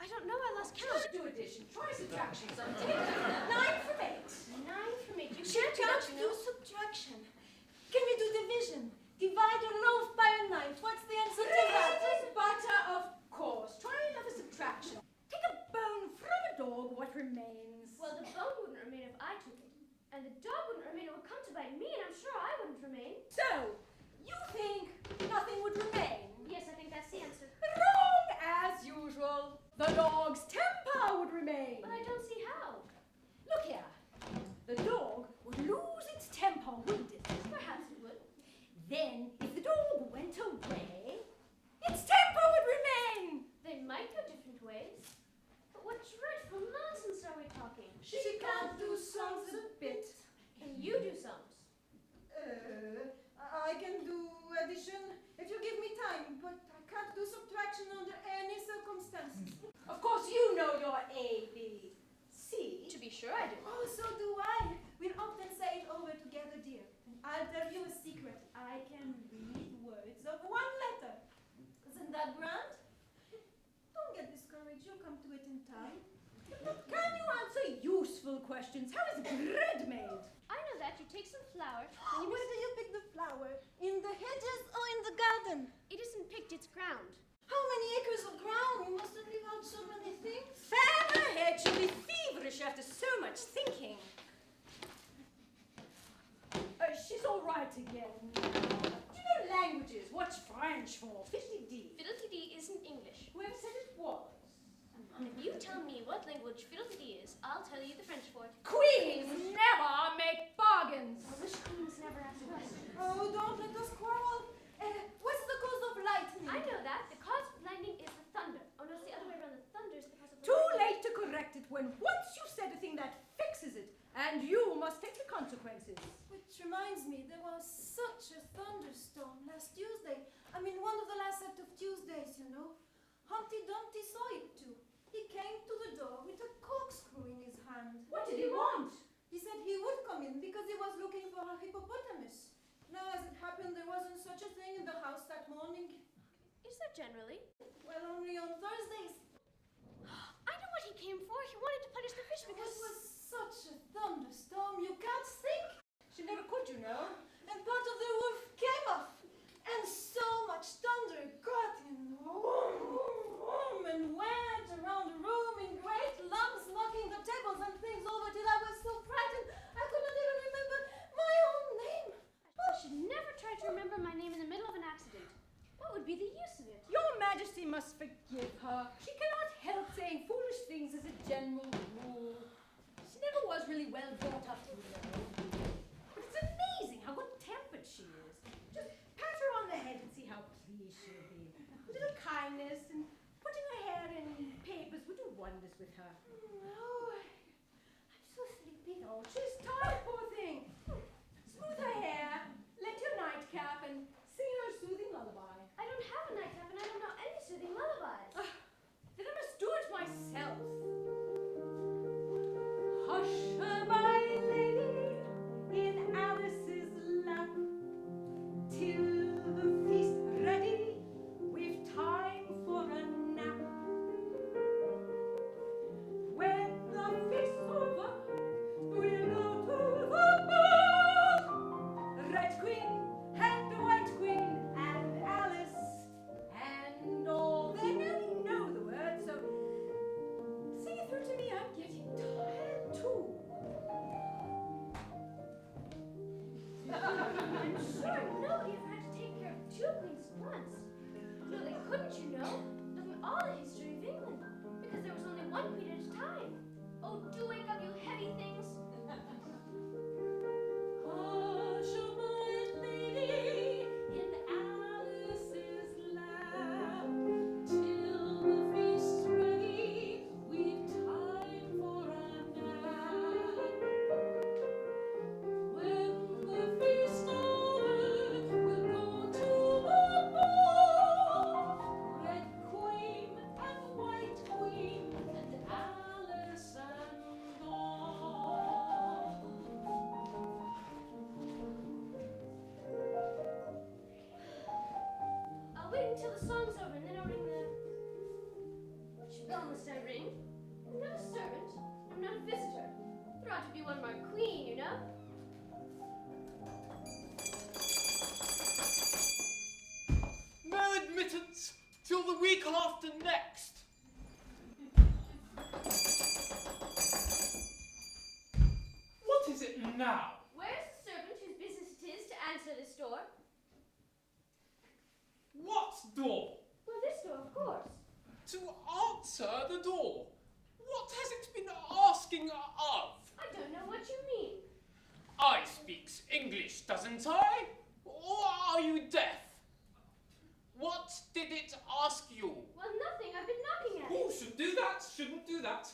I don't know, I lost count. Just do addition. Try subtraction sometime. 9 from 8. 9 from 8. You She can't do can't that, you do know. subtraction. Can we do division? Divide a loaf by a knife. What's the answer to that? Butter, of course. Try another subtraction. Take a bone from a dog, what remains? Well, the bone wouldn't remain if I took it. And the dog wouldn't remain, it would come to bite me, and I'm sure I wouldn't remain. So, you think nothing would remain? Yes, I think that's the answer. Wrong as usual. The dog's temper would remain. But I don't see how. Look here. The dog would lose its temper, wouldn't it? Perhaps it would. Then, if the dog went away, its temper would remain. They might go different ways. But what dreadful nonsense are we talking? She can't do sums a bit. Can you do sums? I can do addition if you give me time, but I can't do subtraction under any circumstances. Of course, you know your A, B, C. To be sure I do. Oh, so do I. We'll often say it over together, dear. And I'll tell you a secret. I can read words of one letter. Isn't that grand? Don't get discouraged. You'll come to it in time. But can you answer useful questions? How is bread made? I know that. You take some flour, then you Where do you pick the flower? In the hedges or in the garden? It isn't picked, it's ground. How many acres of ground? We mustn't leave out so many things. Fan her head, she'll be feverish after so much thinking. She's all right again. Do you know languages? What's French for? Fiddly-dee. Fiddle-dee isn't English. Whoever said it was. If you tell me what language fiddle-dee is, I'll tell you the French for it. Queens never make bargains. I wish queens never asked questions. Oh, don't let us quarrel. What's the cause of lightning? I know that. The cause of lightning is the thunder. Oh, no, it's the other way around. The thunder is the cause of the Too lightning. late to correct it when once you've said a thing that fixes it, and you must take the consequences. Which reminds me, there was such a thunderstorm last Tuesday. I mean, one of the last set of Tuesdays, you know. Humpty Dumpty saw it too. He came to the door with a corkscrew in his hand. What did he want? He said he would come in because he was looking for a hippopotamus. Now, as it happened, there wasn't such a thing in the house that morning. Is there generally? Well, only on Thursdays. I know what he came for. He wanted to punish the fish because... It was such a thunderstorm, you can't think. She never could, you know. And part of the roof came off. And so much thunder got in vroom, vroom, vroom, and went around the room in great lumps, knocking the tables and things over till I was so frightened I could not even remember my own name. I should never try to remember my name in the middle of an accident. What would be the use of it? Your Majesty must forgive her. She cannot help saying foolish things as a general rule. She never was really well brought up, you know. But it's amazing how good-tempered she is. Just pat her on the head and see how pleased she'll be. A little kindness and putting her hair in papers would do wonders with her. Oh, I'm so sleepy. Oh, she's tired, poor thing. Smooth her hair, let her nightcap, and sing her a soothing lullaby. I don't have a nightcap and I don't know any soothing lullabies. Then I must do it myself. Hush her, my lady, in Alice's lap, till the feast ready, we've time for a nap. When the feast's over, we'll go to the ball. The Red Queen and the White Queen and Alice and all. They nearly know the words, so see through to me. I'm getting tired too. I'm sure nobody ever had to take care of two queens at once. Really couldn't, you know? Looking at all the history of England. Because there was only one queen at a time. Oh, do wake up, you heavy things. Hush, my lady, in Alice's lap, till the feast's ready, we've time for a nap. When the feast's over, we'll go to the ball. Red Queen and White Queen and Alice and all. I'll wait until the song's over and then I'll ring the... Which bell must I ring? I'm not a servant. I'm not a visitor. There ought to be one more queen, you know? No admittance till the week after next. What is it now? Where's the servant whose business it is to answer this door? What door? Well, this door, of course. To answer the door. What has it been asking of? I don't know what you mean. I speaks English, doesn't I? Or are you deaf? What did it ask you? Well, nothing. I've been knocking at Oh, it. shouldn't do that.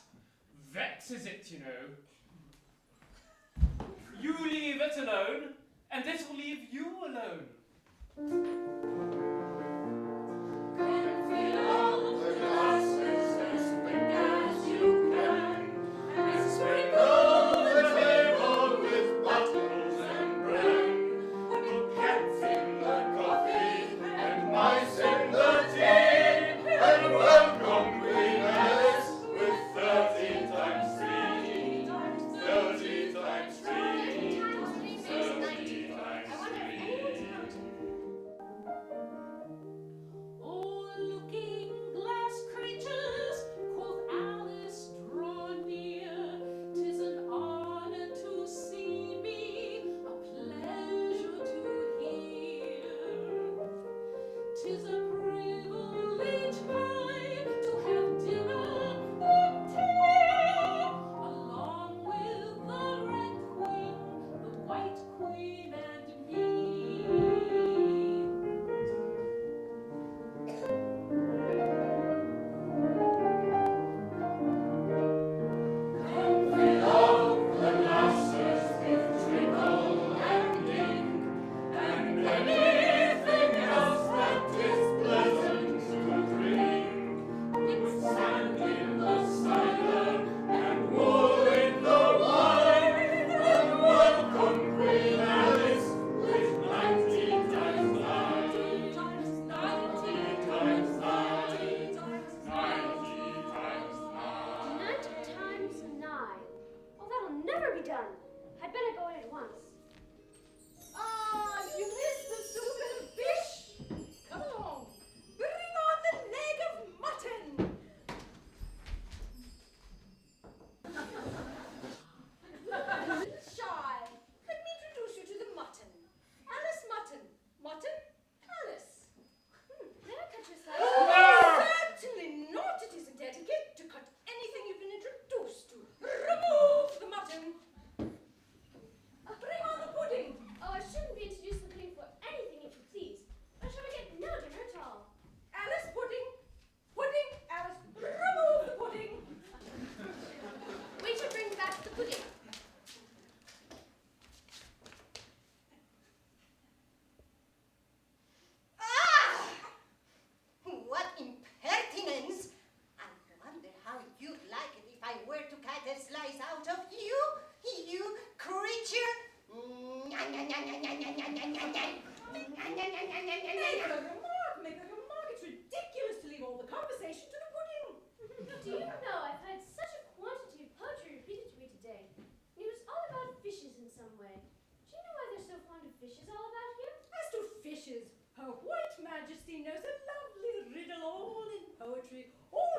Vexes it, you know. You leave it alone, and it'll leave you alone. Fill all the glasses as quick as you can, and sprinkle the table with buttons and bran. Put cats in the coffee and mice in the tin, and welcome Queen Alice with 30 times 3. 30 times 3. 30 times 3. poetry, all